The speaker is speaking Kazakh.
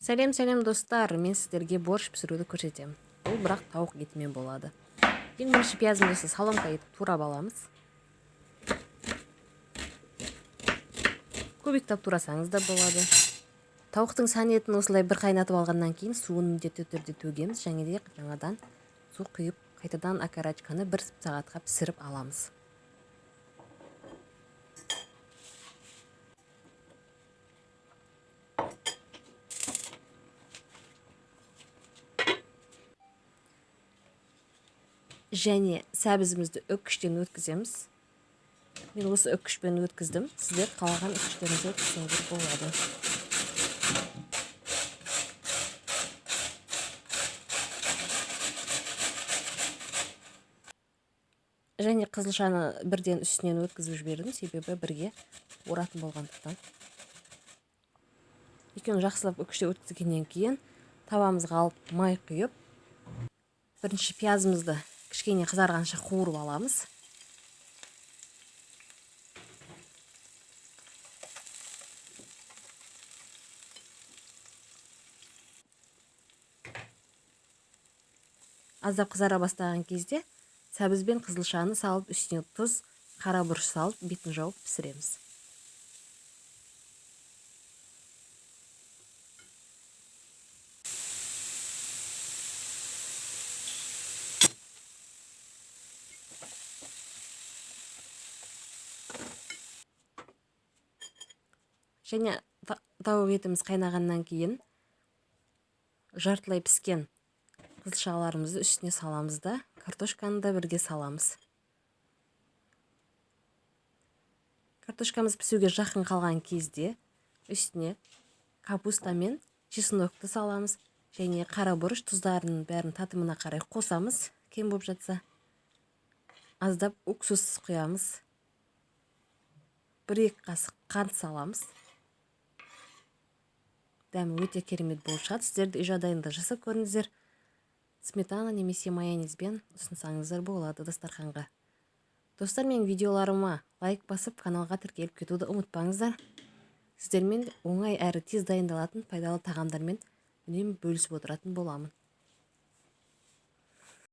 Сәлем достар, мен сіздерге борщ пісіруді көрсетемін. Бұл бірақ тауық етімен болады. Ең бірінші пиязымызды соломкаға етіп турап аламыз. Көбіктеп турасаңыз да болады. Тауықтың сан етін осылай бір қайнатып алғаннан кейін суын міндетті түрде төгеміз, және де жаңадан су құйып, қайтадан окорочканы 1 сағатқа пісіріп аламыз. Және сәбізімізді өткіштен өткіземіз. Мен осы өткішпен өткіздім. Сіздер қалаған өткіштеріңізді өткізсеңіздер болады. Және қызылшаны бірден үстінен өткізіп жібердім, себебі бірге оратын болғандықтан. Екеуін жақсылап өткіште өткізгеннен кейін табамызға алып май құйып, бірінші пиязымызды кішкене қызарғанша қуырып аламыз. Аздап қызара бастаған кезде сәбіз бен қызылшаны салып, үстіне тұз, қара бұрыш салып, бетін жауып пісіреміз. Және тауық етіміз қайнағаннан кейін жартылай піскен қызылшаларымызды үстіне саламыз да, картошканы да бірге саламыз. Картошкамыз пісуге жақын қалған кезде үстіне капуста мен чеснокты саламыз, және қара бұрыш тұздарын бәрін татымына қарай қосамыз. Кем болып жатса, аздап уксус құямыз. 1-2 қасық қант саламыз. Дәмі өте керемет болып шығады. Сіздер үй жағдайында жасап көріңіздер. Сметана немесе майонезбен ұсынсаңыздар болады дастарханға. Достар, менің видеоларыма лайк басып, каналға тіркеліп кетуді ұмытпаңыздар. Сіздермен оңай әрі тез дайындалатын пайдалы тағамдармен үнемі бөлісіп отыратын боламын.